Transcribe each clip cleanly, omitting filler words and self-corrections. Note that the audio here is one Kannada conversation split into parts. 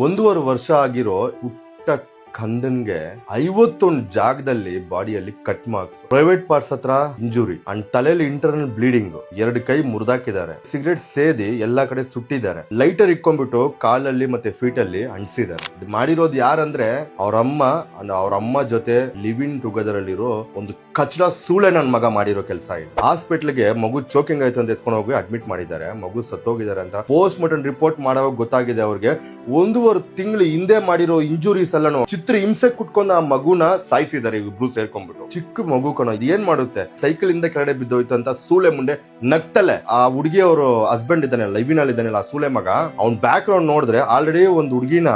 1.5 ವರ್ಷ ಆಗಿರೋ ಪುಟ್ಟ ಕಂದನ್ಗೆ 51 ಜಾಗದಲ್ಲಿ ಬಾಡಿಯಲ್ಲಿ ಕಟ್ ಮಾರ್ಕ್ಸ್, ಪ್ರೈವೇಟ್ ಪಾರ್ಟ್ಸ್ ಹತ್ರ ಇಂಜುರಿ ಅಂಡ್ ತಲೆಯಲ್ಲಿ ಇಂಟರ್ನಲ್ ಬ್ಲೀಡಿಂಗ್, 2 ಕೈ ಮುರಿದಾಕಿದ್ದಾರೆ, ಸಿಗರೇಟ್ ಸೇದಿ ಎಲ್ಲಾ ಕಡೆ ಸುಟ್ಟಿದ್ದಾರೆ, ಲೈಟರ್ ಇಟ್ಕೊಂಡ್ಬಿಟ್ಟು ಕಾಲಲ್ಲಿ ಮತ್ತೆ ಫೀಟ್ ಅಲ್ಲಿ ಅಂಟಿಸಿದ್ದಾರೆ. ಇದು ಮಾಡಿರೋದು ಯಾರಂದ್ರೆ ಅವ್ರ ಅಮ್ಮ ಜೊತೆ ಲಿವ್ ಇನ್ ಟುಗೆದರ್ ಅಲ್ಲಿರೋ ಒಂದು ಕಚಡ ಸೂಳೆ ನನ್ ಮಗ ಮಾಡಿರೋ ಕೆಲಸ ಇದು. ಹಾಸ್ಪಿಟ್ಲ್ಗೆ ಮಗು ಚೋಕಿಂಗ್ ಆಯ್ತು ಅಂತ ಎತ್ಕೊಂಡು ಹೋಗಿ ಅಡ್ಮಿಟ್ ಮಾಡಿದ್ದಾರೆ. ಮಗು ಸತ್ತೋಗಿದ್ದಾರೆ ಅಂತ ಪೋಸ್ಟ್ ಮಾರ್ಟಮ್ ರಿಪೋರ್ಟ್ ಮಾಡೋವಾಗ ಗೊತ್ತಾಗಿದೆ ಅವ್ರಿಗೆ 1.5 ತಿಂಗಳು ಹಿಂದೆ ಮಾಡಿರೋ ಇಂಜುರೀಸ್ ಎಲ್ಲಾನು ಚಿತ್ರ ಹಿಂಸೆ ಕುಟ್ಕೊಂಡ್ ಆ ಮಗುನ ಸಾಯಿಸಿದ್ದಾರೆ ಇಬ್ರು ಸೇರ್ಕೊಂಡ್ಬಿಟ್ಟು. ಚಿಕ್ಕ ಮಗು ಕಣೋ, ಇದು ಏನ್ ಮಾಡುತ್ತೆ, ಸೈಕಲ್ ಇಂದ ಕೆಳಗಡೆ ಬಿದ್ದೋಯ್ತು ಅಂತ ಸೂಳೆ ಮುಂಡೆ ನಗ್ತಲೆ. ಆ ಹುಡುಗಿ ಅವರು ಹಸ್ಬೆಂಡ್ ಇದ್ದಾನೆ, ಲೈವ್ ನಲ್ಲಿ ಇದ್ದಾನೆ ಆ ಸೂಳೆ ಮಗ, ಅವ್ನ್ ಬ್ಯಾಕ್ ಗ್ರೌಂಡ್ ನೋಡಿದ್ರೆ ಆಲ್ರೆಡಿ ಒಂದು ಹುಡುಗಿನ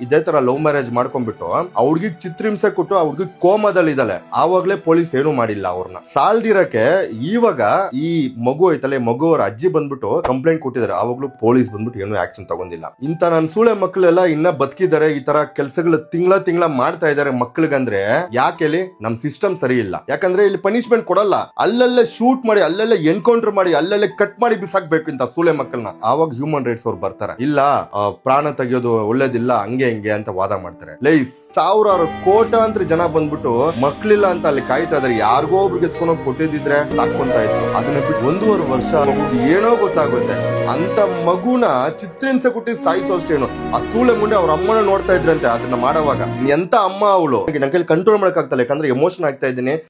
ಇದೇ ತರ ಲವ್ ಮ್ಯಾರೇಜ್ ಮಾಡ್ಕೊಂಡ್ಬಿಟ್ಟು ಆ ಹುಡುಗಿಗೆ ಚಿತ್ರಹಿಂಸೆ ಕೊಟ್ಟು ಆ ಹುಡುಗಿ ಕೋಮದಲ್ಲಿ ಇದ್ದಾಳೆ. ಆವಾಗ್ಲೇ ಪೊಲೀಸ್ ಏನು ಮಾಡಿಲ್ಲ ಅವ್ರನ್ನ. ಸಾಲ್ದಿರಕ್ಕೆ ಇವಾಗ ಈ ಮಗು ಐತಲ್ಲ, ಮಗು ಅವ್ರ ಅಜ್ಜಿ ಬಂದ್ಬಿಟ್ಟು ಕಂಪ್ಲೇಂಟ್ ಕೊಟ್ಟಿದ್ದಾರೆ. ಆವಾಗ್ಲೂ ಪೊಲೀಸ್ ಬಂದ್ಬಿಟ್ಟು ಏನು ಆಕ್ಷನ್ ತಗೊಂಡಿಲ್ಲ. ಇಂತ ನನ್ ಸೂಳೆ ಮಕ್ಕಳೆಲ್ಲ ಇನ್ನ ಬದುಕಿದ್ದಾರೆ, ಈ ತರ ಕೆಲ್ಸಗಳು ತಿಂಗಳ ಮಾಡ್ತಾ ಇದಾರೆ ಮಕ್ಳಿಗಂದ್ರೆ ಯಾಕೆ ಹೇಳಿ? ನಮ್ ಸಿಸ್ಟಮ್ ಸರಿ ಇಲ್ಲ. ಯಾಕಂದ್ರೆ ಇಲ್ಲಿ ಪನಿಷ್ಮೆಂಟ್ ಕೊಡಲ್ಲ, ಅಲ್ಲಲ್ಲೇ ಶೂಟ್ ಮಾಡಿ, ಅಲ್ಲಲ್ಲೇ ಎನ್ಕೌಂಟರ್ ಮಾಡಿ, ಅಲ್ಲಲ್ಲೇ ಕಟ್ ಮಾಡಿ ಬಿಸಾಕ್ಬೇಕು ಇಂತ ಸೂಳೆ ಮಕ್ಕಳನ್ನ. ಆವಾಗ ಹ್ಯೂಮನ್ ರೈಟ್ಸ್ ಅವ್ರು ಬರ್ತಾರೆ, ಇಲ್ಲ ಪ್ರಾಣ ತೆಗೆಯೋದು ಒಳ್ಳೇದಿಲ್ಲ, ಹಂಗೆ ಅಂತ ವಾದ ಮಾಡ್ತಾರೆ. ಲೈ ಸಾವಿರಾರು ಕೋಟಾಂತರ ಜನ ಬಂದ್ಬಿಟ್ಟು ಮಕ್ಳಿಲ್ಲ ಅಂತ ಅಲ್ಲಿ ಕಾಯ್ತಾ ಇದಾರೆ. ಯಾರಿಗೋ ಒಬ್ರಿಗೆ ಎತ್ಕೊಂಡೋಗಿ ಕೊಟ್ಟಿದ್ರೆ ಸಾಕೊಂತ ಇತ್ತು. ಅದನ್ನ ಬಿಟ್ಟು 1.5 ವರ್ಷ ಮಗುಗೆ ಏನೋ ಗೊತ್ತಾಗುತ್ತೆ ಅಂತ ಮಗುನ ಚಿತ್ರಹಿಂಸೆ ಕೊಟ್ಟಿ ಸಾಯಿಸೋಷ್ಟೇನು. ಆ ಸೂಳೆ ಮುಂದೆ ಅವ್ರ ಅಮ್ಮನ ನೋಡ್ತಾ ಇದ್ರಂತೆ ಅದನ್ನ ಮಾಡೋವಾಗ. ಎಂತ ಅಮ್ಮ ಅವಳು, ನನ್ನ ಕೈಲಿ ಕಂಟ್ರೋಲ್ ಮಾಡಕ್ ಆಗ್ತಲ್ಲ, ಯಾಕಂದ್ರೆ ಎಮೋಷನ್ ಆಗ್ತಾ ಇದ್ದೀನಿ.